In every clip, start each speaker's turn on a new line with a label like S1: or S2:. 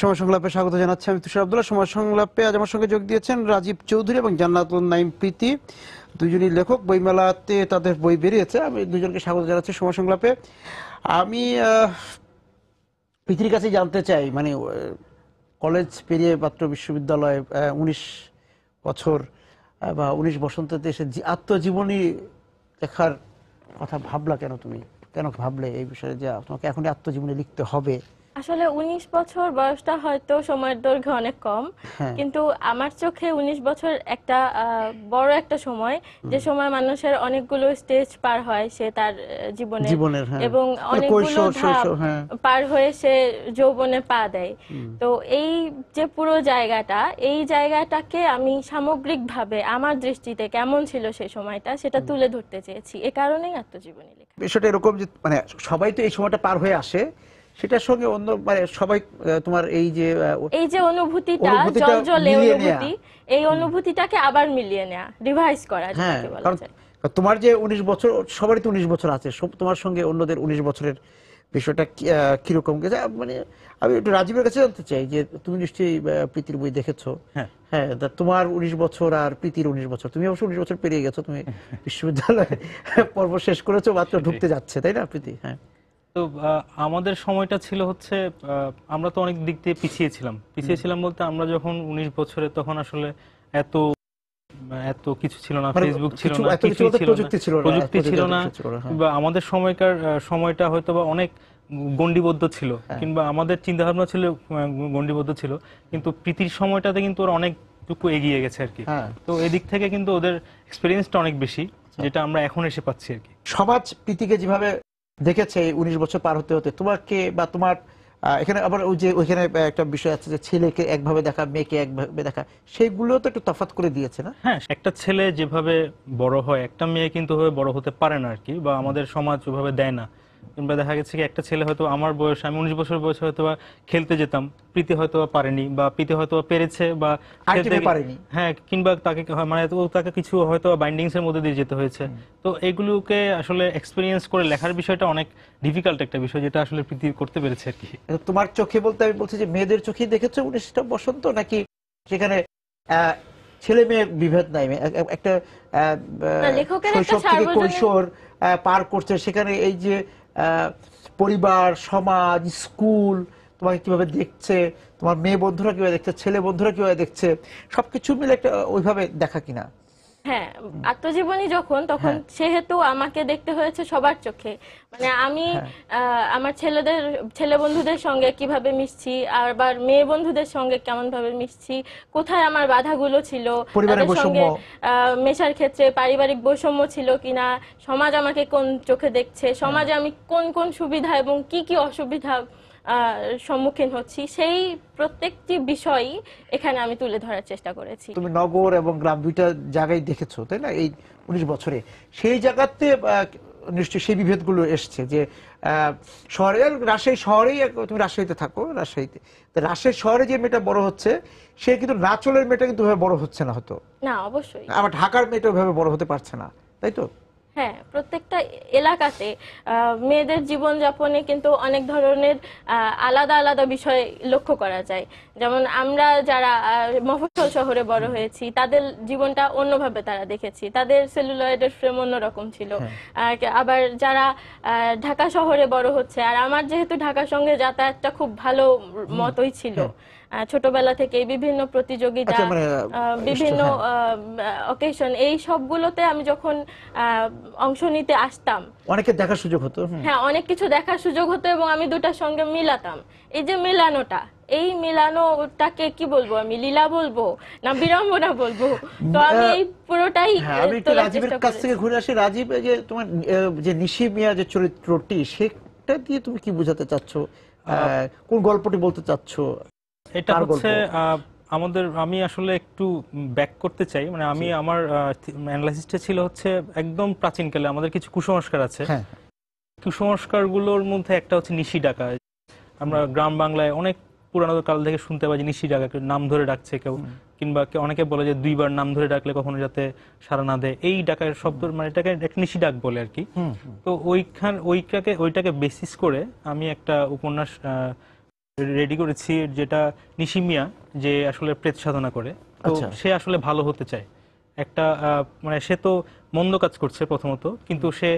S1: সময় সংলাপে স্বাগত জানাচ্ছি আমি তুষার আব্দুল্লাহ। সময় সংলাপে আজ আমার সঙ্গে যোগ দিয়েছেন রাজীব চৌধুরী এবং জান্নাতুল নাইম প্রীতি, দুজনই লেখক। বইমেলাতে তাদের বই বেরিয়েছে। আমি দুজনকে স্বাগত জানাচ্ছি সময় সংলাপে। আমি প্রীতির কাছে জানতে চাই, মানে কলেজ পেরিয়ে মাত্র বিশ্ববিদ্যালয়ে 19 বছর বা 19 বসন্ততে এসে আত্মজীবনী লেখার কথা ভাবলা কেন? তুমি কেন ভাবলে এই বিষয়ে যে তোমাকে এখন আত্মজীবনী লিখতে হবে?
S2: আসলে 19 বছর বয়সটা হয়তো সময়ের দৈর্ঘ্য অনেক কম, কিন্তু আমার চোখে 19 বছর একটা বড় একটা সময়, যে সময় মানুষের অনেকগুলো স্টেজ পার হয় সে তার জীবনের, এবং অনেকগুলো ধাপ পার হয়ে সে যৌবনে পা দেয়। তো এই যে পুরো জায়গাটা, এই জায়গাটাকে আমি সামগ্রিকভাবে আমার দৃষ্টিতে কেমন ছিল সেই সময়টা সেটা তুলে ধরতে চেয়েছি। এ কারণেই আত্মজীবনী লেখা।
S1: বিষয়টা এরকম যে মানে সবাই তো এই সময়টা পার হয়ে আসে, সেটার সঙ্গে অন্য মানে সবাই তোমার এই যে
S2: অনুভূতিটা জলজলে অনুভূতি, এই অনুভূতিটাকে আবার মিলিয়ে নেওয়া, রিভাইজ করা যেটাকে বলা যায়।
S1: তোমার যে 19 বছর, সবারই তো 19 বছর আছে, তোমার সঙ্গে অন্যদের 19 বছরের বিষয়টা কিরকম গেছে? মানে আমি একটু রাজীবের কাছে জানতে চাই যে তুমি নিশ্চয়ই প্রীতির বই দেখেছো। হ্যাঁ, তোমার 19 বছর আর প্রীতির 19 বছর, তুমি অবশ্য 19 বছর পেরিয়ে গেছো, তুমি বিশ্ববিদ্যালয়ে পর্ব শেষ করেছো, মাত্র ঢুকতে যাচ্ছে, তাই না প্রীতি? হ্যাঁ,
S3: তো আমাদের সময়টা ছিল হচ্ছে আমরা তো অনেক দিক দিয়ে পিছিয়ে ছিলাম বলতে আমরা যখন 19 বছরে তখন আসলে এত কিছু ছিল না, ফেসবুক ছিল না, প্রযুক্তি ছিল না, বা আমাদের সময়টা হয়তো বা অনেক গন্ডিবদ্ধ ছিল, কিংবা আমাদের চিন্তা ভাবনা ছিল গন্ডিবদ্ধ ছিল, কিন্তু প্রীতির সময়টাতে কিন্তু ওরা অনেকটুকু এগিয়ে গেছে আর কি। তো এদিক থেকে কিন্তু ওদের এক্সপেরিয়েন্সটা অনেক বেশি, যেটা আমরা এখন এসে পাচ্ছি আর কি।
S1: সমাজ প্রীতিকে যেভাবে দেখেছে 19 বছর পার হতে হতে, তোমাকে বা তোমার এখানে আবার ওইখানে একটা বিষয় আছে যে ছেলেকে একভাবে দেখা, মেয়েকে একভাবে দেখা, সেইগুলো তো একটু তফাৎ করে দিয়েছে না?
S3: হ্যাঁ, একটা ছেলে যেভাবে বড় হয় একটা মেয়ে কিন্তু বড় হতে পারে না আর কি, বা আমাদের সমাজ ওইভাবে দেয় না। কিংবা দেখা গেছে কি একটা ছেলে হয়তো আমার বয়সে, আমি 19 বছর বয়সে হয়তো বা খেলতে যেতাম, প্রীতি হয়তো পারেনি, বা প্রীতি হয়তো পেরেছে বা
S1: পারেনি,
S3: হ্যাঁ, কিংবা তাকে মানে তাকে কিছু হয়তো বাইন্ডিংস এর মধ্যে দিয়ে যেতে হয়েছে। তো এগুলোকে আসলে এক্সপেরিয়েন্স করে লেখার বিষয়টা অনেক ডিফিকাল্ট একটা বিষয়, যেটা আসলে প্রীতি করতে পেরেছে আর কি।
S1: তোমার চোখে বলতে আমি বলছি যে মেয়েদের চোখে দেখেছো 19টা বসন্ত, নাকি সেখানে ছেলে মেয়ে বিভেদ নাই, একটা শৈশব থেকে কৈশোর পার করছে, সেখানে এই যে পরিবার, সমাজ, স্কুল তোমাকে কিভাবে দেখছে, তোমার মেয়ে বন্ধুরা কিভাবে দেখছে, ছেলে বন্ধুরা কিভাবে দেখছে, সবকিছু মিলে একটা ওইভাবে দেখা কিনা?
S2: হ্যাঁ, আত্মজীবনী যখন, তখন সেহেতু আমাকে দেখতে হয়েছে সবার চোখে। মানে আমি আমার ছেলে বন্ধুদের সঙ্গে কিভাবে মিশছি, আবার মেয়ে বন্ধুদের সঙ্গে কেমন ভাবে মিশছি, কোথায় আমার বাধাগুলো ছিল, তাদের সঙ্গে মেশার ক্ষেত্রে পারিবারিক বৈষম্য ছিল কিনা, সমাজ আমাকে কোন চোখে দেখছে, সমাজে আমি কোন কোন সুবিধা এবং কি কি অসুবিধা সম্মুখীন হচ্ছি, সেই প্রত্যেকটি বিষয়ই এখানে আমি তুলে ধরার চেষ্টা করেছি।
S1: তুমি নগর এবং গ্রাম দুইটা জায়গায় দেখেছো, তাই না, এই 19 বছরে? সেই জায়গাতে নিশ্চয়ই সেই বিভেদগুলো এসছে যে শহরে, রাজশাহী শহরেই, তুমি রাজশাহীতে থাকো, রাজশাহী শহরে যে মেয়েটা বড় হচ্ছে সে কিন্তু নাচলের মেয়েটা কিন্তু বড় হচ্ছে না, হতো
S2: না, অবশ্যই।
S1: আবার ঢাকার মেয়েটা ওইভাবে বড় হতে পারছে না, তাই তো?
S2: হ্যাঁ, প্রত্যেকটা এলাকাতে মেয়েদের জীবনযাপনে কিন্তু অনেক ধরনের আলাদা আলাদা বিষয় লক্ষ্য করা যায়। যেমন আমরা যারা মফস্বল শহরে বড় হয়েছি, তাদের জীবনটা অন্যভাবে তারা দেখেছি, তাদের সেলুলয়েডের ফ্রেম অন্যরকম ছিল। আবার যারা ঢাকা শহরে বড় হচ্ছে, আর আমার যেহেতু ঢাকার সঙ্গে যাতায়াতটা খুব ভালো মতোই ছিল, ছোটবেলা থেকে বিভিন্ন প্রতিযোগিতা, বিভিন্ন অকেশন, এই সবগুলোতে আমি যখন অংশ নিতে আসতাম,
S1: অনেকে দেখার সুযোগ হতো।
S2: হ্যাঁ, অনেক কিছু দেখার সুযোগ হতো, এবং আমি দুটার সঙ্গে মিলাতাম। এই যে মেলানোটা, এই মেলানোটাকে কি বলবো, আমি লীলা বলবো না বিড়ম্বনা বলবো, তো আমি এই পুরোটাই
S1: আমি একটু রাজীবের কাছ থেকে ঘুরে আসি। রাজীব, যে তোমার যে নিশি মিয়া যে চরিত্রটি, সেটা দিয়ে তুমি কি বোঝাতে চাচ্ছ, কোন গল্পটি বলতে চাচ্ছ?
S3: এটা হচ্ছে আমি আসলে একটু ব্যাক করতে চাই, মানে আমি আমার অ্যানালাইসিসটা ছিল হচ্ছে একদম প্রাচীনকালে আমাদের কিছু কুসংস্কার আছে। কুসংস্কারগুলোর মধ্যে একটা হচ্ছে নিশি ডাকা। আমরা গ্রাম বাংলায় অনেক পুরানো কাল থেকে শুনতে পাই যে নিশি ডাকা, নাম ধরে ডাকছে কেউ, কিংবা অনেকে বলে যে 2 বার নাম ধরে ডাকলে কখনো যাতে সাড়া না দেয়, এই ডাকার শব্দ, মানে এটাকে একটা নিশি ডাক বলে আর কি। তো ওইটাকে বেসিস করে আমি একটা উপন্যাস রেডি করেছি, যেটা নিশিমিয়া, যে আসলে প্রেত সাধনা করে। তো সে আসলে ভালো হতে চায়, একটা মানে সে তো মন্দ কাজ করছে প্রথমত, কিন্তু সে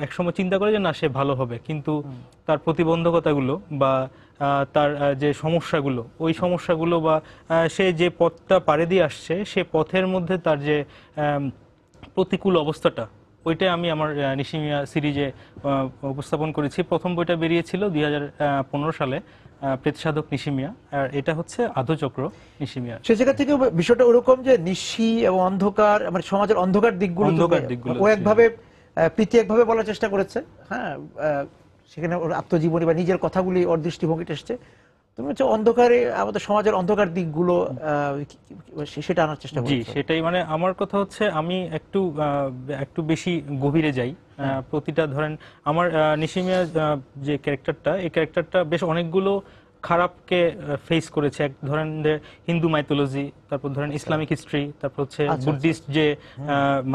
S3: একসময় চিন্তা করে যে না, সে ভালো হবে, কিন্তু তার প্রতিবন্ধকতাগুলো বা তার যে সমস্যাগুলো, ওই সমস্যাগুলো বা সে যে পথটা পাড়ি দিয়ে আসছে, সে পথের মধ্যে তার যে প্রতিকূল অবস্থাটা, ওইটা আমি আমার নিশিমিয়া সিরিজে উপস্থাপন করেছি। প্রথম বইটা বেরিয়েছিল 2015 সালে, প্রেত সাধক নিশিমিয়া, আর এটা হচ্ছে আধচক্র নিশিমিয়া।
S1: সেই জায়গা থেকে বিষয়টা ওরকম যে নিশি এবং অন্ধকার, মানে সমাজের অন্ধকার দিকগুলো ও একভাবে প্রীতি একভাবে বলার চেষ্টা করেছে। হ্যাঁ, সেখানে ওর আত্মজীবনী বা নিজের কথাগুলি ওর দৃষ্টিভঙ্গিটা এসছে। তুমি হচ্ছে অন্ধকারে আমাদের সমাজের অন্ধকার দিকগুলো সেটা আনার চেষ্টা করছি।
S3: জি, সেটাই। মানে আমার কথা হচ্ছে আমি একটু বেশি গভীরে যাই। প্রতিটা ধরেন আমার নিশিমিয়া যে ক্যারেক্টারটা, এই ক্যারেক্টারটা বেশ অনেকগুলো খারাপকে ফেস করেছে। এক ধরেন হিন্দু মাইথোলজি, তারপর ধরেন ইসলামিক হিস্ট্রি, তারপর হচ্ছে বুদ্ধিস্ট যে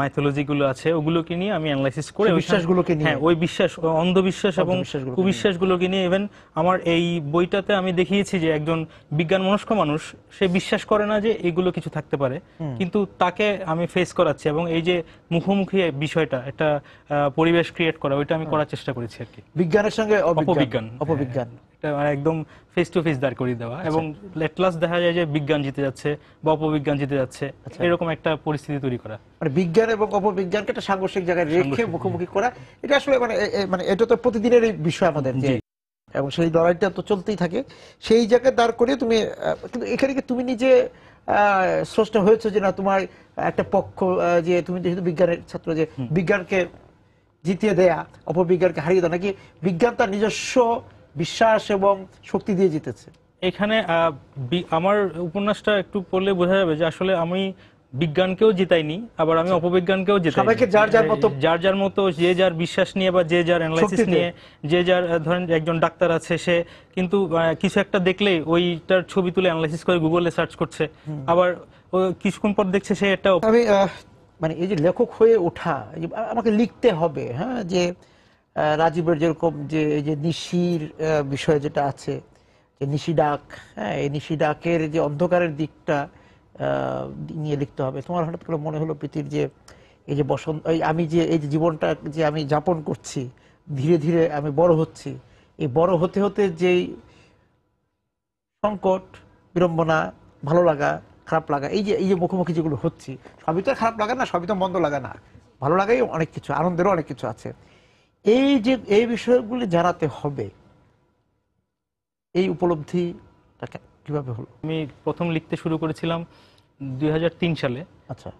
S3: মাইথোলজি গুলো আছে, ওগুলোকে নিয়ে আমি অ্যানালাইসিস করে
S1: বিশ্বাসগুলোকে নিয়ে,
S3: হ্যাঁ, ওই বিশ্বাস, অন্ধবিশ্বাস এবং কুবিশ্বাসগুলোকে নিয়ে। ইভেন আমার এই বইটাতে আমি দেখিয়েছি যে একজন বিজ্ঞান মনস্ক মানুষ, সে বিশ্বাস করে না যে এগুলো কিছু থাকতে পারে, কিন্তু তাকে আমি ফেস করাচ্ছি, এবং এই যে মুখোমুখি বিষয়টা, একটা পরিবেশ ক্রিয়েট করা, ওইটা আমি করার চেষ্টা করেছি আর কি।
S1: বিজ্ঞানের সঙ্গে
S3: অপবিজ্ঞান, এটা একদম ফেস টু ফেস দাঁড় করিয়ে দেওয়া, এবং এট লাস্ট দেখা যায় যে বিজ্ঞান জিতে যাচ্ছে বা অপবিজ্ঞান জিতে যাচ্ছে, এরকম একটা পরিস্থিতি তৈরি করা।
S1: মানে বিজ্ঞান এবং অপবিজ্ঞানকে একটা সাংঘর্ষিক জায়গায় রেখে মুখোমুখি করা, এটা আসলে মানে এটা তো প্রতিদিনের বিষয় আমাদের, যে এবং সেই লড়াইটা তো চলতেই থাকে। সেই জায়গায় দাঁড় করিয়ে তুমি, কিন্তু এখানে কি তুমি নিজে স্রষ্টা হয়েছে যে না, তোমার একটা পক্ষ, যে তুমি যেহেতু বিজ্ঞানের ছাত্র, যে বিজ্ঞানকে জিতিয়ে দেয়া, অপবিজ্ঞানকে হারিয়ে দেওয়া, নাকি বিজ্ঞান তার নিজস্ব বিশ্বাস এবং শক্তি দিয়ে জিতেছে?
S3: এখানে আমার উপন্যাসটা একটু পড়লে বোঝা যাবে যে আসলে আমি বিজ্ঞানকেও জিতাইনি, আবার আমি অপবিজ্ঞানকেও জিতাইনি।
S1: সবাইকে যার যার মতো,
S3: যে যার বিশ্বাস নিয়ে বা যে যার অ্যানালাইসিস নিয়ে, যে যার ধরেন একজন ডাক্তার আছে, সে কিন্তু কিছু একটা দেখলেই ওইটার ছবি তুলে অ্যানালাইসিস করে গুগলে সার্চ করছে, আবার কিছুক্ষণ পর দেখছে সে একটা।
S1: আমি মানে এই যে লেখক হয়ে ওঠা, আমাকে লিখতে হবে, হ্যাঁ, যে রাজীবের যেরকম যে এই যে নিশির বিষয় যেটা আছে, যে নিশি ডাক, হ্যাঁ, এই নিশি ডাকের যে অন্ধকারের দিকটা নিয়ে লিখতে হবে। তোমার হঠাৎ করে মনে হলো প্রীতির যে এই যে বসন্ত, আমি যে এই যে জীবনটা যে আমি যাপন করছি, ধীরে ধীরে আমি বড় হচ্ছি, এই বড় হতে হতে যেই সংকট, বিড়ম্বনা, ভালো লাগা, খারাপ লাগা, এই যে মুখোমুখি যেগুলো হচ্ছি, সবই তো খারাপ লাগা না, সবই তো মন্দ লাগা না, ভালো লাগাই অনেক কিছু, আনন্দেরও অনেক কিছু আছে। এই বিষয়গুলি জানাতে হবে, এই উপলব্ধিটা কিভাবে হলো?
S3: আমি প্রথম লিখতে শুরু করেছিলাম 2003 সালে।
S1: আচ্ছা।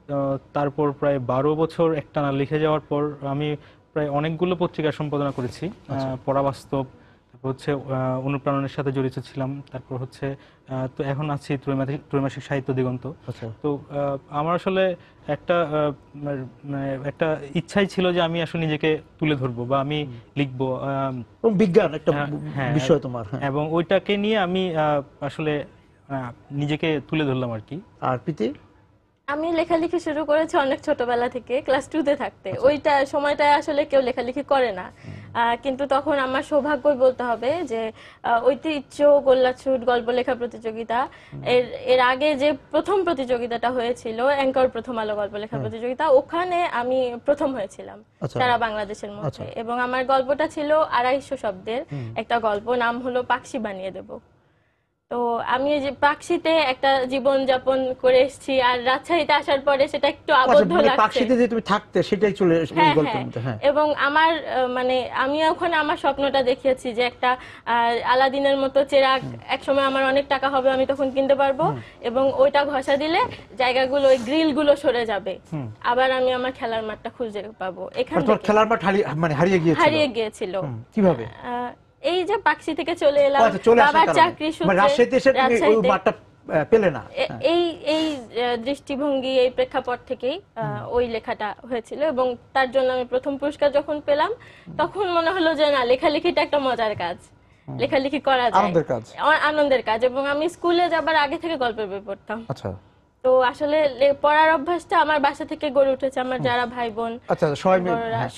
S3: তারপর প্রায় 12 বছর একটানা লিখে যাওয়ার পর আমি প্রায় অনেকগুলো পত্রিকা সম্পাদনা করেছি। পরাবাস্তব, তারপর হচ্ছে অনুপ্রেরণের সাথে জড়িত ছিলাম, তারপর হচ্ছে তো এখন আছি ত্রৈমাসিক সাহিত্য দিগন্ত। তো আমার আসলে একটা ইচ্ছাই ছিল যে আমি আসলে নিজেকে তুলে ধরবো বা আমি লিখবো,
S1: বিজ্ঞান একটা বিষয় তোমার,
S3: এবং ওইটাকে নিয়ে আমি আসলে নিজেকে তুলে ধরলাম আর কি।
S1: আর প্রীতি?
S2: আমি লেখালেখি শুরু করেছি অনেক ছোটবেলা থেকে, ক্লাস 2-তে থাকতে। ওইটা সময়টা আসলে কেউ লেখালেখি করে না, কিন্তু তখন আমার সৌভাগ্যই বলতে হবে যে ঐতিহ্য গোল্লাছুট গল্প লেখা প্রতিযোগিতা, এর আগে যে প্রথম প্রতিযোগিতাটা হয়েছিল অ্যাঙ্কর প্রথম আলো গল্প লেখা প্রতিযোগিতা, ওখানে আমি প্রথম হয়েছিলাম সারা বাংলাদেশের মধ্যে। এবং আমার গল্পটা ছিল 250 শব্দের একটা গল্প, নাম হলো পাকশি বানিয়ে দেব। তো আমি যে পাকশিতে একটা জীবন যাপন করে এসেছি, আর রাজশাহীতে আসার পরে সেটা একটু আবদ্ধ লাগছে।
S1: পাকশিতে যে তুমি থাকতে, সেটাই চলে এই গল্পের মধ্যে। হ্যাঁ,
S2: এবং আমার মানে আমি ওখানে আমার স্বপ্নটা দেখিয়েছি যে একটা আলাদিনের মতো চেরাগ, একসময় আমার অনেক টাকা হবে, আমি তখন কিনতে পারবো, এবং ওইটা ঘষা দিলে জায়গাগুলো, ওই গ্রিল গুলো সরে যাবে, আবার আমি আমার খেলার মাঠটা খুঁজে পাবো। এখানে
S1: খেলার মাঠ হারিয়ে গিয়েছিল। কিভাবে?
S2: এই যে পাকশি থেকে চলে এলাম, বাবার চাকরি সূত্রে
S1: রাজশাহীতে পেলে না,
S2: এই দৃষ্টিভঙ্গি, এই প্রেক্ষাপট থেকেই ওই লেখাটা হয়েছিল। এবং তার জন্য আমি প্রথম পুরস্কার যখন পেলাম, তখন মনে হলো যে না, লেখালেখিটা একটা মজার কাজ, লেখালেখি করা যায়, আনন্দের কাজ। এবং আমি স্কুলে যাবার আগে থেকে গল্পের বই পড়তাম।
S1: আচ্ছা।
S2: তো আসলে পড়ার অভ্যাসটা আমার বাসা থেকে গড়ে উঠেছে, আমার যারা ভাই বোন
S1: আচ্ছা সবাই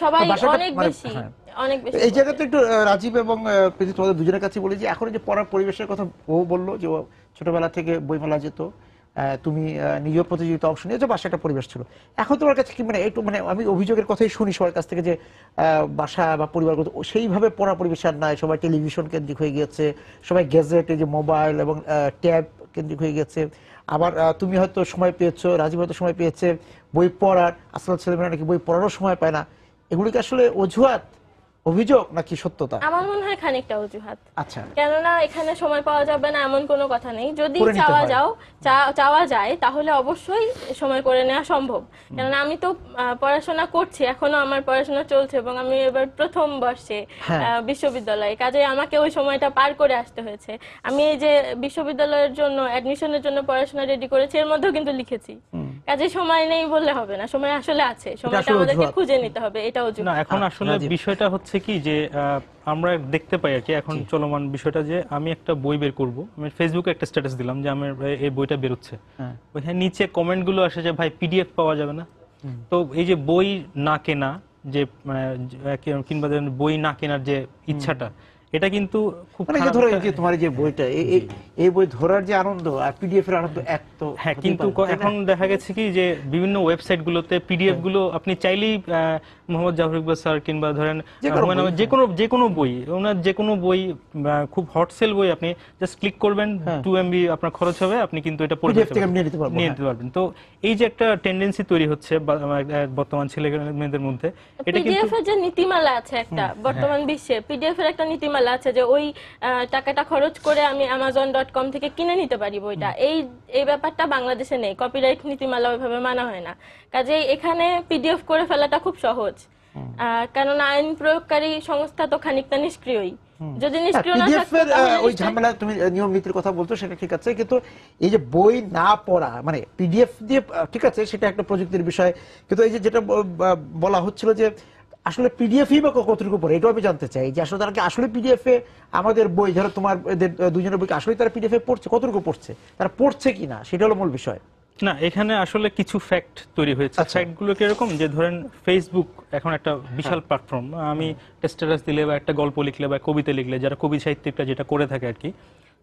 S2: সবাই অনেক বেশি অনেক বেশি।
S1: এই জায়গাতে একটু রাজীব এবং প্রীতি তোমাদের দুজনের কাছে বলি যে এখন যে পড়ার পরিবেশের কথা ও বললো যে ও ছোটবেলা থেকে বইমেলা যেত, তুমি নিজেও প্রতিযোগিতা অংশ নিয়েছো, বাসা একটা পরিবেশ ছিল। এখন তোমার কাছে কি মানে একটু মানে আমি অভিযোগের কথাই শুনি সবার কাছ থেকে যে বাসা বা পরিবারগত সেইভাবে পড়ার পরিবেশ আর নাই, সবাই টেলিভিশন কেন্দ্রিক হয়ে গেছে, সবাই গ্যাজেট এই যে মোবাইল এবং ট্যাব কেন্দ্রিক হয়ে গেছে। আবার তুমি হয়তো সময় পেয়েছো, রাজীব হয়তো সময় পেয়েছে বই পড়ার, আজকাল ছেলেমেয়েরা নাকি বই পড়ারও সময় পায় না। এগুলি কি আসলে অজুহাত, অভিযোগ নাকি সত্যতা?
S2: আমার মনে হয় খানিকটা অজুহাত।
S1: আচ্ছা,
S2: কেননা এখানে সময় পাওয়া যাবে না এমন কোনো কথা নেই, যদি চাওয়া যায় তাহলে অবশ্যই সময় করে নেওয়া সম্ভব। কেননা আমি তো পড়াশোনা করছি, এখনো আমার পড়াশোনা চলছে এবং আমি এবার প্রথম বর্ষে বিশ্ববিদ্যালয়ে, কাজে আমাকে ওই সময়টা পার করে আসতে হয়েছে। আমি এই যে বিশ্ববিদ্যালয়ের জন্য অ্যাডমিশনের জন্য পড়াশোনা রেডি করেছি, এর মধ্যেও কিন্তু লিখেছি। কাজে সময় নেই বললে হবে না, সময় আসলে আছে, সময়টা আমাদেরকে খুঁজে নিতে হবে, এটা অজুহাত না।
S3: এখন আসলে বিষয়টা হচ্ছে কি যে আমরা দেখতে পাই আর কি এখন চলমান বিষয়টা যে আমি একটা বই বের করব, আমি ফেসবুকে একটা স্ট্যাটাস দিলাম যে আমার এই বইটা বেরোচ্ছে, ওইখানে নিচে কমেন্ট গুলো আসে যে ভাই পিডিএফ পাওয়া যাবে না। তো এই যে বই না কেনা যে কিংবা বই না কেনার যে ইচ্ছাটা, এটা কিন্তু খুব
S1: মানে ধরো এই যে তোমার যে বইটা এই বই ধরার যে আনন্দ আর পিডিএফ এর আনন্দ এক তো।
S3: হ্যাঁ, কিন্তু এখন দেখা গেছে কি যে বিভিন্ন ওয়েবসাইট গুলোতে পিডিএফ গুলো আপনি চাইলেই মোহাম্মদ জাফর ইকবাল স্যার কিংবা ধরেন যে কোনো বই, ওনার যে কোনো বই খুব হট সেল বই, আপনি জাস্ট ক্লিক করবেন, 2 MB আপনার খরচ হবে, আপনি কিন্তু এটা পড়ে নিয়ে নিতে পারবেন। তো এই যে একটা টেন্ডেন্সি তৈরি হচ্ছে বর্তমান ছেলে মেয়েদের মধ্যে, এটা কিন্তু
S2: পিডিএফ এর যে নীতিমালা আছে একটা বর্তমান বিশ্বে, পিডিএফ এর একটা নীতিমালা আছে যে ওই টাকাটা খরচ করে আমি amazon.com থেকে কিনে নিতে পারি বইটা। এই ব্যাপারটা বাংলাদেশে নেই, কপিরাইট নীতিমালা ওইভাবে মানা হয় না। কাজেই এখানে পিডিএফ করে ফেলাটা খুব সহজ, কারণ আইন প্রয়োগকারী সংস্থা তো খানিকটা নিষ্ক্রিয়ই। যদি নিষ্ক্রিয় না থাকতো
S1: ওই ঝামেলা, তুমি নিয়ম নীতির কথা বলছো সেটা ঠিক আছে, কিন্তু এই যে বই না পড়া মানে পিডিএফ দিয়ে ঠিক আছে সেটা একটা প্রযুক্তির বিষয়, কিন্তু এই যে যেটা বলা হচ্ছিল যে আসলে পিডিএফই বা কতটুকু পড়ে, এটাও আমি জানতে চাই যে আসলে তারা কি আসলে পিডিএফ এ আমাদের বই, ধরো তোমার দুজনের বই আসলে তারা পিডিএফ এ পড়ছে, কতটুকু পড়ছে, তারা পড়ছে কিনা সেটা হলো মূল বিষয়।
S3: না, এখানে আসলে কিছু ফ্যাক্ট তৈরি হয়েছে। ফ্যাক্ট গুলো কিরকম যে ধরেন ফেসবুক এখন একটা বিশাল প্ল্যাটফর্ম, আমি স্ট্যাটাস দিলে বা একটা গল্প লিখলে বা কবিতা লিখলে, যারা কবি সাহিত্যিকরা যেটা করে থাকে আর কি,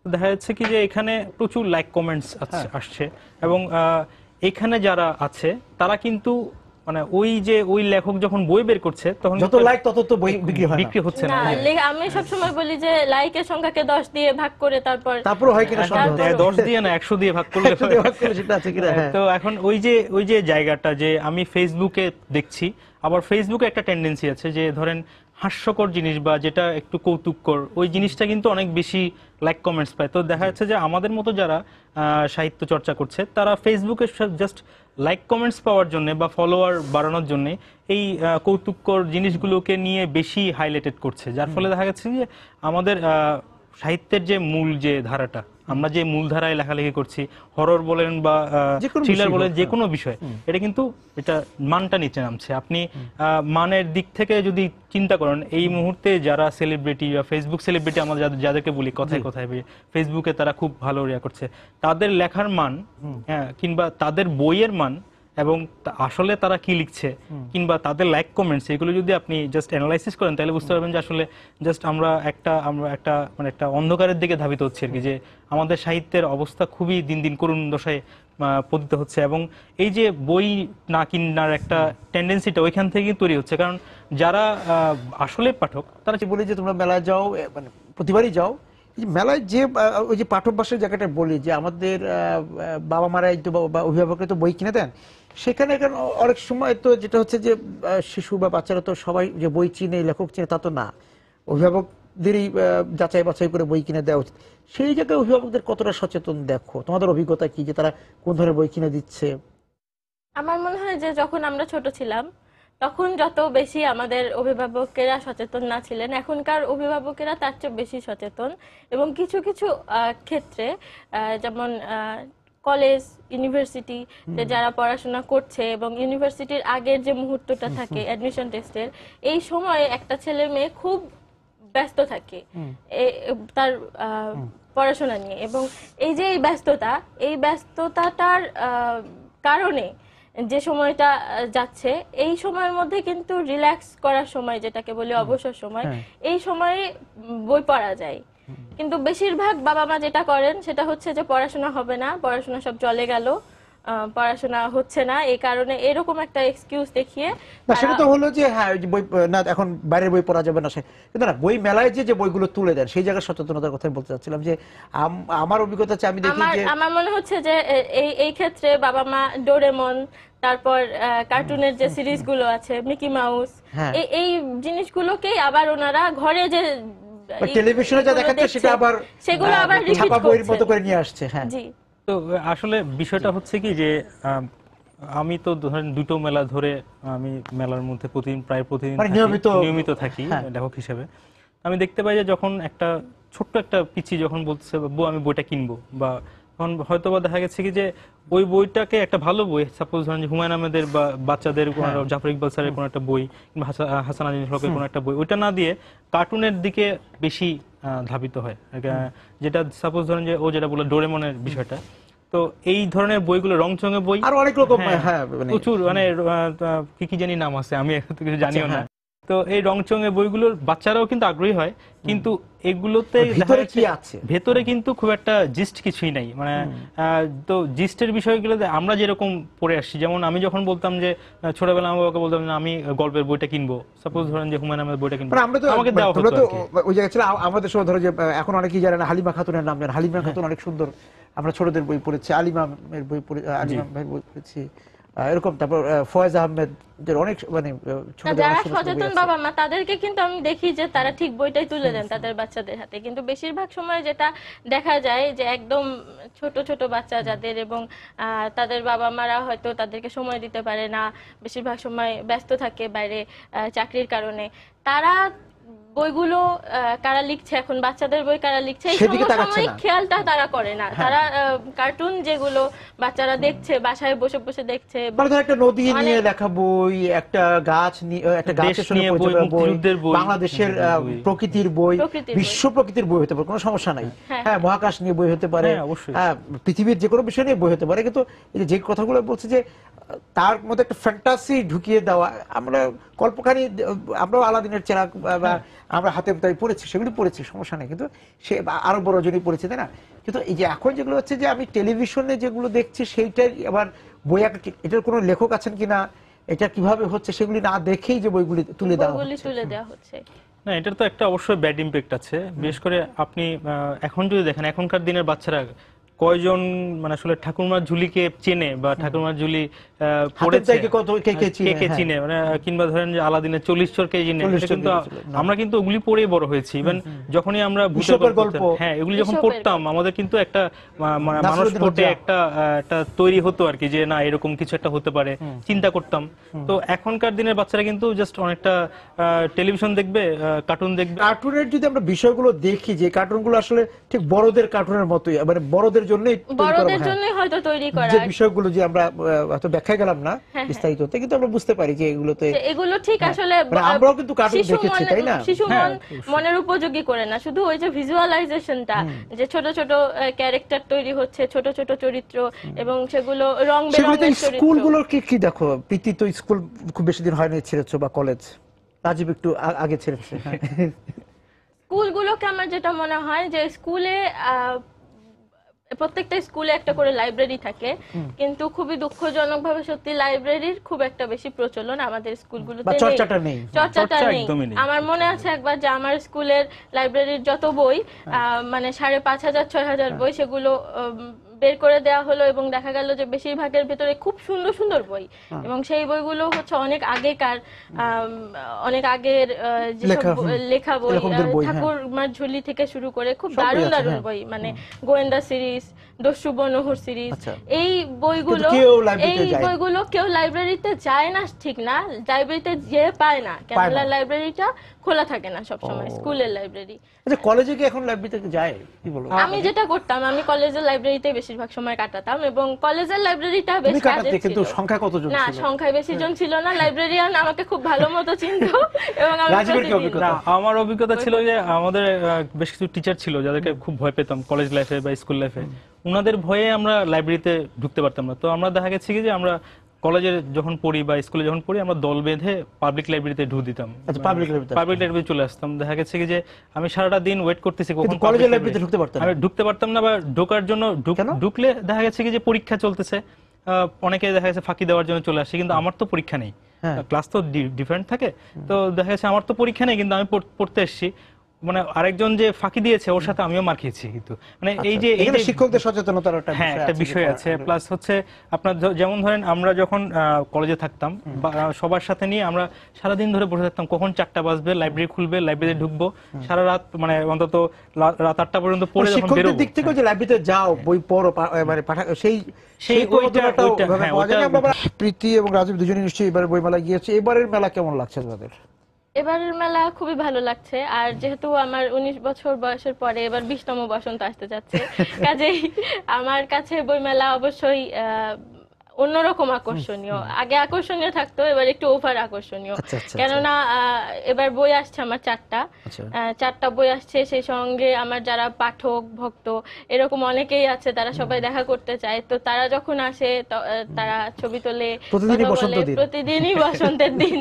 S3: দেখা যাচ্ছে কি যে এখানে প্রচুর লাইক কমেন্টস আসছে এবং এখানে যারা আছে তারা কিন্তু মানে ওই লেখক যখন বই বের করছে তখন
S1: যত লাইক তত তো বই বিক্রি
S3: হচ্ছে না।
S2: আমি সব সময় বলি যে লাইকের সংখ্যাকে 10 দিয়ে ভাগ করে তারপর
S1: হয় কিনা
S3: 10 দিয়ে না 100 দিয়ে ভাগ করলে
S1: সেটা আছে কিনা।
S3: তো এখন ওই যে জায়গাটা যে আমি ফেসবুকে দেখছি, আবার ফেসবুকে একটা টেন্ডেন্সি আছে যে ধরেন হাস্যকর জিনিস বা যেটা একটু কৌতুককর, ওই জিনিসটা কিন্তু অনেক বেশি লাইক কমেন্টস পায়। তো দেখা যাচ্ছে যে আমাদের মতো যারা সাহিত্য চর্চা করছে তারা ফেসবুকে জাস্ট লাইক কমেন্টস পাওয়ার জন্য বা ফলোয়ার বাড়ানোর জন্য এই কৌতুককর জিনিসগুলোকে নিয়ে বেশি হাইলাইটেড করছে, যার ফলে দেখা যাচ্ছে যে আমাদের সাহিত্যের যে মূল যে ধারাটা, আমরা যে মূল ধারায় লেখালেখি করছি, হরর বলেন বা থ্রিলার বলেন, যে কোনো বিষয়, এটা কিন্তু এটা মানটা নিচে নামছে। আপনি মানের দিক থেকে যদি চিন্তা করেন, এই মুহূর্তে যারা সেলিব্রিটি বা ফেসবুক সেলিব্রিটি আমরা যাদেরকে বলি কথায় কথায় ফেসবুকে তারা খুব ভালো রিয়া করছে, তাদের লেখার মান কিংবা তাদের বইয়ের মান এবং আসলে তারা কি লিখছে কিংবা তাদের লাইক কমেন্টস, এগুলো যদি আপনি জাস্ট অ্যানালাইসিস করেন তাহলে বুঝতে পারবেন যে আসলে জাস্ট আমরা একটা অন্ধকারের দিকে ধাবিত হচ্ছে আর কি, যে আমাদের সাহিত্যের অবস্থা খুবই দিন দিন করুণ দশায় পতিত হচ্ছে। এবং এই যে বই না কিনার একটা টেন্ডেন্সিটা ওইখান থেকে তৈরি হচ্ছে, কারণ যারা আসলে পাঠক তারা
S1: বলি যে তোমরা মেলায় যাও, মানে প্রতিবারই যাও, মেলায় যে ওই যে পাঠকবাসের জায়গাটা বলি যে আমাদের বাবা মারা বা অভিভাবকরা তো বই কিনে দেন, সেখানে অনেক সময় তো যেটা হচ্ছে যে শিশু বা বাচ্চারা তো সবাই যে বই চিনে লেখক চিনে তা তো না, অভিভাবকদেরই যাচাই বাছাই করে বই কিনে দেওয়া উচিত। সেই জায়গায় অভিভাবকদের কতটা সচেতন দেখো, তোমাদের অভিজ্ঞতা কি যে তারা কোন ধরনের বই কিনে দিচ্ছে?
S2: আমার মনে হয় যে যখন আমরা ছোট ছিলাম তখন যত বেশি আমাদের অভিভাবকেরা সচেতন না ছিলেন, এখনকার অভিভাবকেরা তার চেয়ে বেশি সচেতন। এবং কিছু কিছু ক্ষেত্রে যেমন কলেজ ইউনিভার্সিটিতে যারা পড়াশোনা করছে এবং ইউনিভার্সিটির আগের যে মুহূর্তটা থাকে অ্যাডমিশন টেস্টের, এই সময়ে একটা ছেলে মেয়ে খুব ব্যস্ত থাকে তার পড়াশোনা নিয়ে, এবং এই যে এই ব্যস্ততাটার কারণে যে সময়টা যাচ্ছে, এই সময়ের মধ্যে কিন্তু রিল্যাক্স করার সময়, যেটাকে বলি অবসর সময়, এই সময়ে বই পড়া যায়। কিন্তু বেশিরভাগ বাবা মা যেটা করেন সেটা হচ্ছে যে পড়াশোনা হবে না, পড়াশোনা সব চলে গেল, পড়াশোনা হচ্ছে না, এই কারণে এরকম একটা এক্সকিউজ দেখিয়ে
S1: সেটা তো হলো যে হ্যাঁ বই না, এখন বাইরের বই পড়া যাবে না, সে কিন্তু না, বই মেলায় যে বইগুলো তুলে দেন সেই জায়গায় সচেতনতার কথা বলতে চাচ্ছিলাম। যে আমার অভিজ্ঞতা আছে, আমি দেখি যে
S2: আমার মনে হচ্ছে যে এই ক্ষেত্রে বাবা মা ডোরেমন, তারপর কার্টুনের যে সিরিজগুলো আছে, মিকি মাউস, এই জিনিসগুলোকেই আবার ওনারা ঘরে যে
S1: টেলিভিশনে যা দেখাচ্ছে সেটা আবার
S2: সেগুলো আবার
S1: ছাপা বইয়ের মতো করে নিয়ে আসছে। হ্যাঁ,
S2: জি।
S3: তো আসলে বিষয়টা হচ্ছে কি যে আমি তো ধরেন দুটো মেলা ধরে আমি মেলার মধ্যে প্রায় প্রতিদিন নিয়মিত থাকি লেখক হিসেবে। আমি দেখতে পাই যে যখন একটা ছোট্ট একটা পিচি যখন বলছে বাবু আমি বইটা কিনবো, বা তখন হয়তো বা দেখা গেছে কি যে ওই বইটাকে একটা ভালো বই, সাপোজ ধরেন যে হুমায়ুন আহমেদের বা বাচ্চাদের জাফর ইকবাল স্যারের কোনো একটা বই, কিংবা হাসান আজিজ হকের কোনো একটা বই, ওইটা না দিয়ে কার্টুনের দিকে বেশি ধাবিত হয়। যেটা সাপোজ ধরেন যে ও যেটা বললো ডোরেমনের বিষয়টা, তো এই ধরনের বইগুলো রংচঙে বই
S1: আর অনেক রকম
S3: প্রচুর, মানে কি জানি নাম আছে, আমি কিছু জানিও না। তো এই রংচঙে বইগুলোর বাচ্চারাও কিন্তু আগ্রহী হয়, কিন্তু এগুলোতে ভেতরে কিন্তু খুব একটা জিস্ট কিছুই নাই। মানে তো জিস্টের বিষয়গুলো আমরা যেরকম পড়ে আসছি, যেমন আমি যখন বলতাম যে ছোটবেলা আমার বাবাকে বলতাম যে আমি গল্পের বইটা কিনবো, সাপোজ ধরেন যে হুমায়ুন আহমেদের বইটা কিনবো, আমাকে দেওয়া হতো।
S1: ওই জায়গা ছিল আমাদের সময়, ধরো যে এখন অনেকেই জানেন হালিমা খাতুনের নাম জানেন, হালিমা খাতুন অনেক সুন্দর, আমরা ছোটদের বই পড়েছি, আলিমামের বই আলিমাম ভাইয়ের বই পড়েছি, এরকম। তারপর ফয়েজ আহমেদের অনেক, মানে
S2: যারা সচেতন বাবা মা তাদেরকে কিন্তু আমি দেখি যে তারা ঠিক বইটাই তুলে দেন তাদের বাচ্চাদের হাতে। কিন্তু বেশিরভাগ সময় যেটা দেখা যায় যে একদম ছোট ছোট বাচ্চা যাদের, এবং তাদের বাবা মারা হয়তো তাদেরকে সময় দিতে পারে না, বেশিরভাগ সময় ব্যস্ত থাকে বাইরে চাকরির কারণে, তারা বইগুলো কারা লিখছে, এখন বাচ্চাদের বই কারা লিখছে এই সমসাময়িক খেয়ালটা তারা করে না। তারা কার্টুন যেগুলো বাচ্চারা দেখছে, বাসায় বসে বসে দেখছে,
S1: একটা নদী নিয়ে লেখা বই, একটা গাছ নিয়ে, একটা গাছের সঙ্গে বই, বাংলাদেশের প্রকৃতির বই, বিশ্ব প্রকৃতির বই হতে পারে, কোনো সমস্যা নাই। হ্যাঁ, মহাকাশ নিয়ে বই হতে পারে, পৃথিবীর যে কোনো বিষয় নিয়ে বই হতে পারে। কিন্তু যে কথাগুলো বলছে যে তার মধ্যে একটা ফ্যান্টাসি ঢুকিয়ে দেওয়া, আমরা কল্পকাহিনী, আমরাও আলাদিনের চেরাগ বা আমরা হাতে পড়েছি, সেগুলি পড়েছি, সমস্যা নেই, কিন্তু সে আরো বড় জনই পড়েছে, তাই না? কিন্তু এই যে এখন যেগুলো হচ্ছে যে আমি টেলিভিশনে যেগুলো দেখছি সেইটাই আবার বই, এটার কোনো লেখক আছেন কিনা, এটা কিভাবে হচ্ছে, সেগুলি না দেখেই যে বইগুলি তুলে দেওয়া
S2: হচ্ছে।
S3: না, এটার তো একটা অবশ্যই ব্যাড ইম্প্যাক্ট আছে। বিশেষ করে আপনি এখন যদি দেখেন, এখনকার দিনের বাচ্চারা কয়জন মানে আসলে ঠাকুরমার ঝুলিকে চেনে, বা ঠাকুরমার ঝুলি পড়েছে কে চিনে, মানে কিংবা ধরেন যে আলাদিনের 40 চোর কে চিনে, কিন্তু আমরা কিন্তু ওগুলি পড়েই বড় হয়েছি। ইভেন যখনই আমরা ভূতের গল্প, হ্যাঁ, এগুলি যখন পড়তাম, আমাদের কিন্তু একটা মানুষ পড়ে একটা তৈরি হতো আর কি, যে না এরকম কিছু একটা হতে পারে, চিন্তা করতাম। তো এখনকার দিনের বাচ্চারা কিন্তু জাস্ট অনেকটা টেলিভিশন দেখবে, কার্টুন দেখবে।
S1: কার্টুনের যদি আমরা বিষয়গুলো দেখি, যে কার্টুনগুলো আসলে ঠিক বড়দের কার্টুনের মতোই, মানে বড়দের জন্যই
S2: হয়তো তৈরি করা,
S1: যে বিষয়গুলো যে আমরা হয়তো ব্যাখ্যা গেলাম না বিস্তারিত, কিন্তু আমরা বুঝতে পারি যে
S2: এগুলো ঠিক আসলে
S1: আমরাও কিন্তু কার্টুন দেখেছি, তাই না?
S2: শিশু মনের উপযোগী করে না, শুধু ওই যে ভিজুয়ালাইজেশনটা, যে ছোট ছোট ক্যারেক্টার তৈরি হচ্ছে, ছোট ছোট চরিত্র, এবং সেগুলো রং বেরঙের চরিত্র।
S1: স্কুলগুলোর কি দেখো, প্রীতি তো স্কুল খুব বেশি দিন হয়নি ছেড়েছো, বা কলেজ, রাজীব একটু আগে ছেড়েছে।
S2: স্কুলগুলোকে আমার যেটা মনে হয় যে স্কুলে প্রত্যেকটা স্কুলে একটা করে লাইব্রেরি থাকে, কিন্তু খুবই দুঃখজনকভাবে সত্যি লাইব্রেরির খুব একটা বেশি প্রচলন আমাদের স্কুলগুলোতে নেই, চর্চাটা নেই। আমার মনে আছে একবার যে আমার স্কুলের লাইব্রেরির যত বই, মানে 5,500-6,000 বই, সেগুলো বের করে দেওয়া হলো, এবং দেখা গেল যে বেশিরভাগের ভিতরে খুব সুন্দর সুন্দর বই, এবং সেই বইগুলো হচ্ছে অনেক আগেকার, অনেক আগের লেখা বই, ঠাকুরমার ঝুলি থেকে শুরু করে খুব দারুণ দারুণ বই, মানে গোয়েন্দা সিরিজ, দস্যু বনহুর সিরিজ, এই বইগুলো কেউ লাইব্রেরিতে যায় না, ঠিক না, লাইব্রেরিতে যে পায় না, কেননা লাইব্রেরিটা খোলা থাকে না সব সময়,
S1: ও।
S2: স্কুলের লাইব্রেরি।
S1: আচ্ছা, কলেজে কি এখন লাইব্রেরিতে যায় কি বলো?
S2: আমি যেটা করতাম, আমি কলেজের লাইব্রেরিতে বেশিরভাগ সময় কাটাতাম, এবং কলেজের লাইব্রেরিটা বেশ
S1: তুমি কাটাতে,
S2: কাজের
S1: কিন্তু
S2: ছিল।
S1: সংখ্যা কতজন
S2: না,
S1: ছিল?
S2: সংখ্যায় বেশি জন ছিল না, লাইব্রেরিয়ান আমাকে খুব ভালো মতো চিনতো এবং আমি
S1: রাজীবের কি
S2: প্রতিদিন-
S1: অভিজ্ঞতা?
S3: না, আমার অভিজ্ঞতা ছিল যে আমাদের বেশ কিছু টিচার ছিল যাদেরকে খুব ভয় পেতাম কলেজ লাইফে বা স্কুল লাইফে। উনাদের ভয়ে আমরা লাইব্রেরিতে ঢুকতে পারতাম না। তো আমরা দেখা গেছে কি যে আমরা কলেজে যখন পড়ি বা স্কুলে যখন পড়ি, আমরা দল বেঁধে পাবলিক লাইব্রেরিতে ঢুক দিতাম।
S1: আচ্ছা, পাবলিক লাইব্রেরিতে
S3: পাবলিক লাইব্রেরি চলে আসতাম। দেখা গেছে কি যে আমি সারাটা দিন ওয়েট করতেছি কখন
S1: কিন্তু কলেজের
S3: public
S1: লাইব্রেরিতে
S3: library-
S1: ঢুকতে পারতাম
S3: আমি ঢুকতে পারতাম না, বা ঢোকার জন্য
S1: কেন?
S3: ঢুকলে দেখা গেছে কি যে পরীক্ষা চলতেছে, অনেকে দেখা গেছে ফাঁকি দেওয়ার জন্য চলে আসে, কিন্তু আমার তো পরীক্ষা নেই,
S1: হ্যাঁ।
S3: ক্লাস তো ডিফারেন্ট থাকে। তো দেখা যাচ্ছে আমার তো পরীক্ষা নেই, কিন্তু আমি পড়তে এসেছি, মানে আরেকজন যে ফাঁকি দিয়েছে ওর সাথে আমিও মার খেয়েছি। কিন্তু মানে এই যে
S1: এখানে শিক্ষকদের সচেতনতার একটা
S3: হ্যাঁ একটা বিষয় আছে। প্লাস হচ্ছে আপনার যেমন ধরেন আমরা যখন কলেজে থাকতাম বা সবার সাথে নিয়ে আমরা সারাদিন ধরে বসে থাকতাম, কখন 4টা বাজবে, লাইব্রেরি খুলবে, লাইব্রেরিতে ঢুকবো, সারা রাত মানে অন্তত রাত 8টা পর্যন্ত পড়ে যখন
S1: শিক্ষকদের
S3: বেরোবো।
S1: দিক থেকে যে লাইব্রেরিতে যাও, বই পড়ো, মানে সেই প্রবণতাটাও ওইভাবে পাওয়া যায় না। প্রীতি এবং রাজীব দুজনেই নিশ্চয়ই এবারে বইমেলা গিয়েছে, এবারের মেলা কেমন লাগছে তোমাদের?
S2: এবারের মেলা খুবই ভালো লাগছে, আর যেহেতু আমার 19 বছর বয়সের পরে এবার 20তম বসন্ত আসতে যাচ্ছে, কাজেই আমার কাছে বইমেলা অবশ্যই অন্যরকম আকর্ষণীয়। আগে আকর্ষণীয় থাকতো, এবার একটু ওভার আকর্ষণীয়।
S1: আচ্ছা, আচ্ছা,
S2: কেননা এবার বই আসছে আমার 4টা,
S1: আচ্ছা।
S2: 4টা বই আসছে, সেই সঙ্গে আমার যারা পাঠক ভক্ত এরকম অনেকেই আছে, তারা সবাই দেখা করতে চায়। তো তারা যখন আসে তারা ছবি তোলে,
S1: প্রতিদিনই
S2: কথা
S1: বসন্ত
S2: বলে,
S1: দিন।
S2: প্রতিদিনই বসন্তের দিন,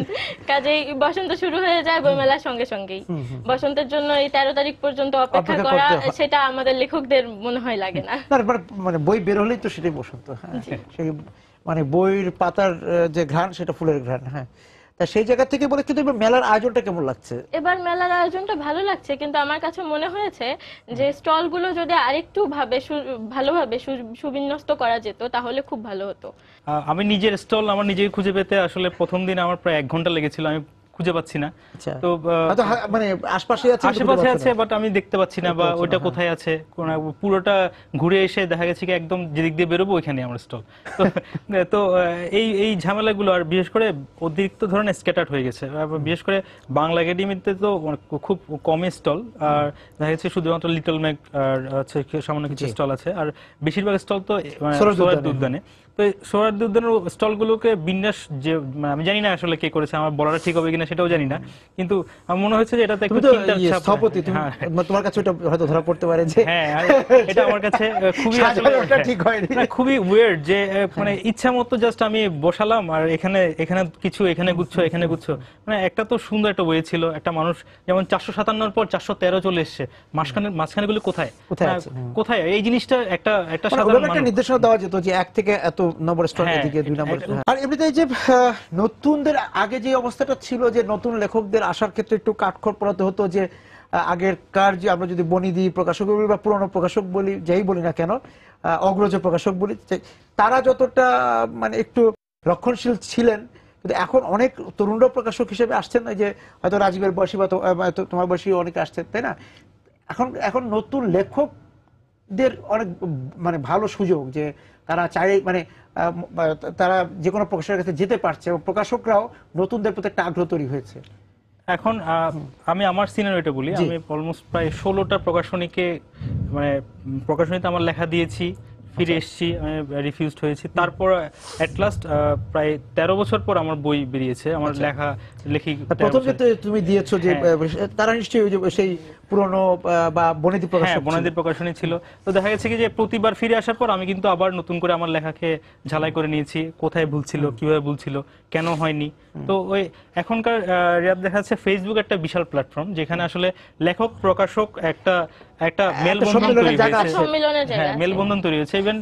S2: কাজেই বসন্ত শুরু হয়ে যায় বইমেলার সঙ্গে সঙ্গেই। বসন্তের জন্য এই 13 তারিখ পর্যন্ত অপেক্ষা
S1: অপেক্ষা
S2: করা,
S1: করতে হয়।
S2: সেটা আমাদের লেখকদের মনে হয় লাগে না।
S1: না, মানে বই বের হলেই তো সেটাই বসন্ত। হ্যাঁ, সেই মানে বইয়ের পাতার যে ঘ্রাণ, সেটা ফুলের ঘ্রাণ। হ্যাঁ, তা সেই জায়গা থেকে বলে, কিন্তু এবার মেলার আয়োজনটা কেমন লাগছে?
S2: এবার মেলার আয়োজনটা ভালো লাগছে, কিন্তু আমার কাছে মনে হয়েছে যে স্টলগুলো যদি আরেকটু ভালোভাবে সুবিন্যস্ত করা যেত তাহলে খুব ভালো হতো।
S3: আমি নিজের স্টল আমার নিজেই খুঁজে পেতে আসলে প্রথম দিন আমার প্রায় 1 ঘন্টা লেগেছিল, আমি খুঁজে পাচ্ছি না।
S1: আচ্ছা,
S3: তো
S1: হয়তো মানে আশপাশে আছে, কিন্তু
S3: আশেপাশে
S1: খুঁজে
S3: আছে,
S1: পাচ্ছ না।
S3: বাট আমি দেখতে পাচ্ছি না, বা
S1: দেখতে পাচ্ছ
S3: ওইটা
S1: না,
S3: কোথায় আছে। পুরোটা ঘুরে এসে দেখা গেছে কি একদম যেদিক দিয়ে বেরোবো ওইখানে আমার স্টল। তো এই ঝামেলাগুলো, আর বিশেষ করে অতিরিক্ত ধরনের স্ক্যাটার্ড হয়ে গেছে। বিশেষ করে বাংলা একাডেমিতে তো খুব কমই স্টল, আর দেখা যাচ্ছে শুধুমাত্র লিটল ম্যাক আর সামান্য কিছু স্টল আছে, আর বেশিরভাগ স্টল তো সোহরাওয়ার্দী উদ্যানে। তো সোহরাওয়ার্দী উদ্যানের স্টলগুলোকে বিন্যাস যে আমি জানি না আসলে কে করেছে, আমার বলাটা ঠিক হবে কিনা সেটাও জানি না, কিন্তু আমার মনে হচ্ছে যে এটাতে একটু
S1: তুমি তো
S3: চিন্তার ছাপ।
S1: স্থপতি,
S3: হ্যাঁ,
S1: তোমার কাছে ওটা হয়তো ধরা পড়তে পারে যে
S3: হ্যাঁ, আর এটা আমার কাছে খুবই আসলে
S1: সাজানোটা ঠিক হয়নি।
S3: না, খুবই উইয়ার্ড যে মানে ইচ্ছা মতো জাস্ট আমি বসালাম, আর এখানে কিছু, এখানে গুচ্ছ, এখানে গুচ্ছ। মানে একটা তো সুন্দর একটা ওয়ে ছিল, একটা মানুষ যেমন 457 পর 413 চলে এসেছে, মাঝখানে গুলো কোথায়
S1: আছে?
S3: কোথায় এই জিনিসটা একটা
S1: মানে
S3: সাধারণ
S1: ওভাবে একটা
S3: মানুষ।
S1: নির্দেশনা দেওয়া যেত যে 1 থেকে এত নম্বর স্টল,
S3: হ্যাঁ,
S1: এদিকে 2 নম্বর।
S3: এটা-
S1: আর এমনিতে যে নতুনদের আগে যে অবস্থাটা ছিল, যে নতুন লেখকদের আসার ক্ষেত্রে একটু কাঠখড় পোড়াতে হতো, যে আগেরকার যে আমরা যদি বনিদি প্রকাশক বলি বা পুরনো প্রকাশক বলি, যাই বলি না কেন, অগ্রজ প্রকাশক বলি, তারা যতটা মানে একটু রক্ষণশীল ছিলেন, কিন্তু এখন অনেক তরুণরা প্রকাশক হিসেবে আসছেন না, যে হয়তো রাজীবের বয়সী বা তোমার বয়সী অনেকে আসছেন, তাই না? এখন নতুন লেখকদের অনেক মানে ভালো সুযোগ, যে তারা চাই মানে তারা যে কোনো প্রকাশকের কাছে যেতে পারছে, এবং প্রকাশকরাও নতুনদের প্রতি একটা আগ্রহ তৈরি হয়েছে।
S3: এখন আমি আমার সিনারিওটা বলি, আমি অলমোস্ট প্রায় 16টা প্রকাশনীকে মানে প্রকাশনীতে আমার লেখা দিয়েছি, ফিরে এসেছি, আমি রিফিউজড হয়েছি। তারপর এট লাস্ট প্রায় 13 বছর পর আমার বই বেরিয়েছে, আমার লেখা লেখি।
S1: প্রথম যে তুমি দিয়েছো, যে তারা নিশ্চয়ই ওই যে সেই পুরনো বা বনেদি
S3: হ্যাঁ,
S1: প্রকাশক,
S3: বনাদির প্রকাশনী ছিল। তো দেখা গেছে কি যে প্রতিবার ফিরে আসার পর আমি কিন্তু আবার নতুন করে আমার লেখাকে ঝালাই করে নিয়েছি, কোথায় ভুল ছিল, কিভাবে ভুল ছিল, কেন হয়নি। তো ওই এখনকার রিয়াদ দেখা যাচ্ছে ফেসবুক একটা বিশাল প্ল্যাটফর্ম, যেখানে আসলে লেখক প্রকাশক একটা মেলবন্ধন তৈরি হয়েছে।
S2: সম্মেলনের জায়গা
S3: হ্যাঁ,
S2: আছে।
S3: মেলবন্ধন তৈরি হয়েছে। ইভেন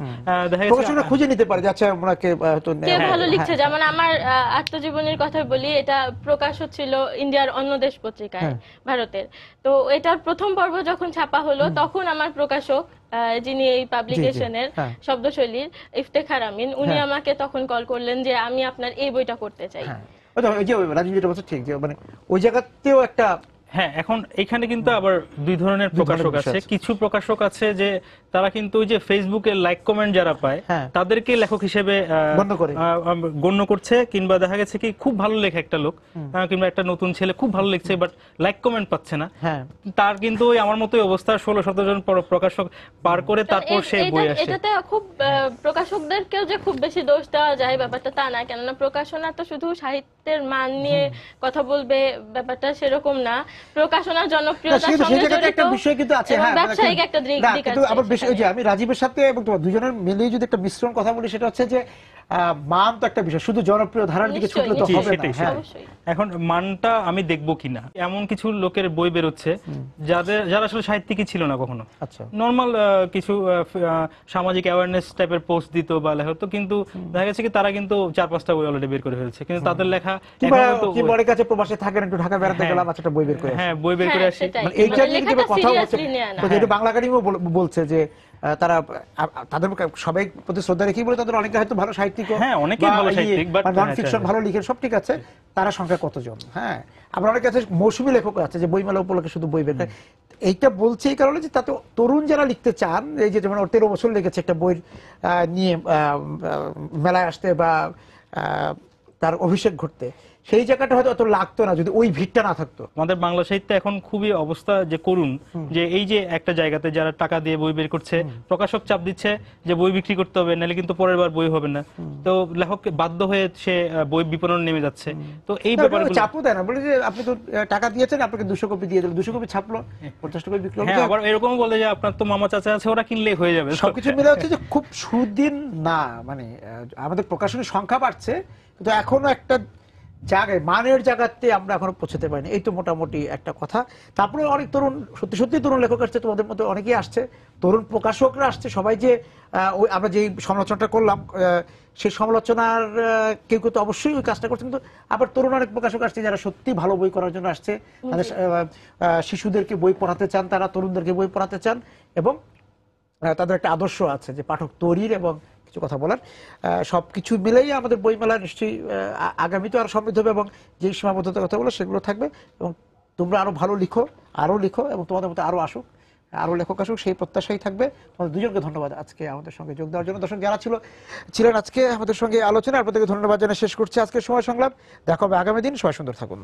S3: দেখা গেছে
S1: প্রকাশকরা খুঁজে নিতে পারে যে আচ্ছা ওনাকে হয়তো
S2: কে ভালো লিখছে। যেমন আমার আত্মজীবনীর কথা বলি, এটা প্রকাশ হচ্ছিল ইন্ডিয়ার অন্য দেশ পত্রিকায়, ভারতের। তো এটার প্রথম পর্ব যখন ছাপা হলো, তখন আমার প্রকাশক যিনি এই পাবলিকেশনের শব্দশৈলীর, ইফতেখার আমিন, উনি আমাকে তখন কল করলেন যে আমি আপনার এই বইটা করতে চাই।
S1: ওই যে রাজীব যেটা বলছে ঠিক, যে মানে ওই জায়গাতেও একটা
S3: হ্যাঁ, এখন এখানে কিন্তু আবার দুই ধরনের প্রকাশক আছে। কিছু প্রকাশক আছে যে তারা কিন্তু ওই যে ফেসবুকে লাইক কমেন্ট যারা পায় তাদেরকে লেখক হিসেবে গণ্য করছে, কিংবা দেখা গেছে কি খুব ভালো লেখে একটা লোক কিংবা একটা নতুন ছেলে খুব ভালো লিখছে বাট লাইক কমেন্ট পাচ্ছে না, তার কিন্তু ওই আমার মতোই অবস্থা, 16-17 জন প্রকাশক পার করে তারপর সে বই আসে।
S2: এটাতে খুব প্রকাশকদেরকেও যে খুব বেশি দোষ দেওয়া যায় ব্যাপারটা তা না, কেননা প্রকাশনা তো শুধু সাহিত্যের মান নিয়ে কথা বলবে ব্যাপারটা সেরকম না, প্রকাশনার জনপ্রিয়তার সঙ্গে জড়িত একটা বিষয় কিন্তু আছে, ব্যবসায়িক একটা দিক আছে।
S1: কিন্তু আবার বেশ ওই যে আমি রাজীবের সাথে এবং তোমার দুজনের মিলিয়ে যদি একটা মিশ্রণ কথা বলি, সেটা হচ্ছে যে মান তো একটা বিষয়, শুধু জনপ্রিয় ধারার দিকে ছুটলে তো হবে না।
S3: এখন মানটা আমি দেখবো কিনা, এমন কিছু লোকের বই বেরোচ্ছে যারা আসলে সাহিত্যিকই ছিল না কখনো, নরমাল কিছু সামাজিক অ্যাওয়ারনেস টাইপের পোস্ট দিত বা লেখতো, কিন্তু দেখা গেছে কি তারা কিন্তু 4-5টা বই অলরেডি বের করে ফেলেছে, কিন্তু তাদের লেখা
S1: কি বড় কাছে প্রবাসে থাকেন, একটু ঢাকা বেড়াতে গেলাম, একটা বই বের করে
S3: হ্যাঁ বই বের করে আসি,
S1: মানে এইটা নিয়ে কিন্তু কথা হচ্ছে। যেটা বাংলা একাডেমিও বলছে যে তারা তাদের সবাই প্রতি শ্রদ্ধা রেখেই বলে তাদের অনেকে হয়তো ভালো সাহিত্যিক,
S3: হ্যাঁ অনেকেই ভালো সাহিত্যিক বাট
S1: নন ফিকশন ভালো লিখেন, সব ঠিক আছে, তারা সংখ্যা কতজন? হ্যাঁ, আবার অনেকে আছে মৌসুমী লেখক আছে যে বইমেলা উপলক্ষে শুধু বই বের করে। এইটা বলছে এই কারণে যে তাতে তরুণ যারা লিখতে চান, এই যে যেমন 13 বছর লেগেছে একটা বই নিয়ে মেলায় আসতে বা তার অভিষেক ঘটতে, সেই জায়গাটা হয়তো অত লাগতো না যদি ওই ভিড়টা না থাকতো।
S3: আমাদের বাংলা সাহিত্যে এখন খুবই অবস্থা যে করুণ, যে এই যে একটা জায়গাতে যারা টাকা দিয়ে বই বের করছে, প্রকাশক চাপ দিচ্ছে যে বই বিক্রি করতে হবে, নাহলে কিন্তু পরের বার বই হবে না, তো লেখককে বাধ্য হয়ে সে বই বিপণন নেমে যাচ্ছে। তো এই ব্যাপারগুলো
S1: চাপও দেয় না, বলে যে আপনি তো টাকা দিয়েছেন, আপনাকে 200 কপি দিয়ে দিল, 200 কপি ছাপলো, 50 টাকা বিক্রি হলো।
S3: আবার এরকম বলে যে আপনার তো মামা চাচা আছে, ওরা কিনলেই হয়ে যাবে।
S1: সবকিছু মিলে হচ্ছে যে খুব সুদিন না, মানে আমাদের প্রকাশনের সংখ্যা বাড়ছে, কিন্তু এখনো একটা জায়গায় মানের জায়গাতে আমরা এখনো পৌঁছতে পারিনি, এই তো মোটামুটি একটা কথা। তারপরে অনেক তরুণ, সত্যি সত্যি তরুণ লেখক আসছে, তোমাদের মধ্যে অনেকেই আসছে, তরুণ প্রকাশকরা আসছে, সবাই যে ওই আমরা যে সমালোচনাটা করলাম সেই সমালোচনার কেউ কেউ তো অবশ্যই ওই কাজটা করছেন, কিন্তু আবার তরুণ অনেক প্রকাশক আসছে যারা সত্যি ভালো বই করার জন্য আসছে, তাদের শিশুদেরকে বই পড়াতে চান, তারা তরুণদেরকে বই পড়াতে চান, এবং তাদের একটা আদর্শ আছে যে পাঠক তৈরির এবং কিছু কথা বলার। সবকিছু মিলেই আমাদের বইমেলা নিশ্চয়ই আগামীতে আরো সমৃদ্ধ হবে, এবং যে সীমাবদ্ধতার কথা বলো সেগুলো থাকবে, এবং তোমরা আরো ভালো লিখো, এবং তোমাদের মধ্যে আরো আসুক, আরো লেখক আসুক, সেই প্রত্যাশাই থাকবে। তোমাদের দুজনকে ধন্যবাদ আজকে আমাদের সঙ্গে যোগ দেওয়ার জন্য। দর্শক যারা ছিলেন আজকে আমাদের সঙ্গে আলোচনা, আপনাদেরকে ধন্যবাদ জানিয়ে শেষ করছি আজকের সময় সংলাপ। দেখা হবে আগামী দিন, সবাই সুন্দর থাকুন।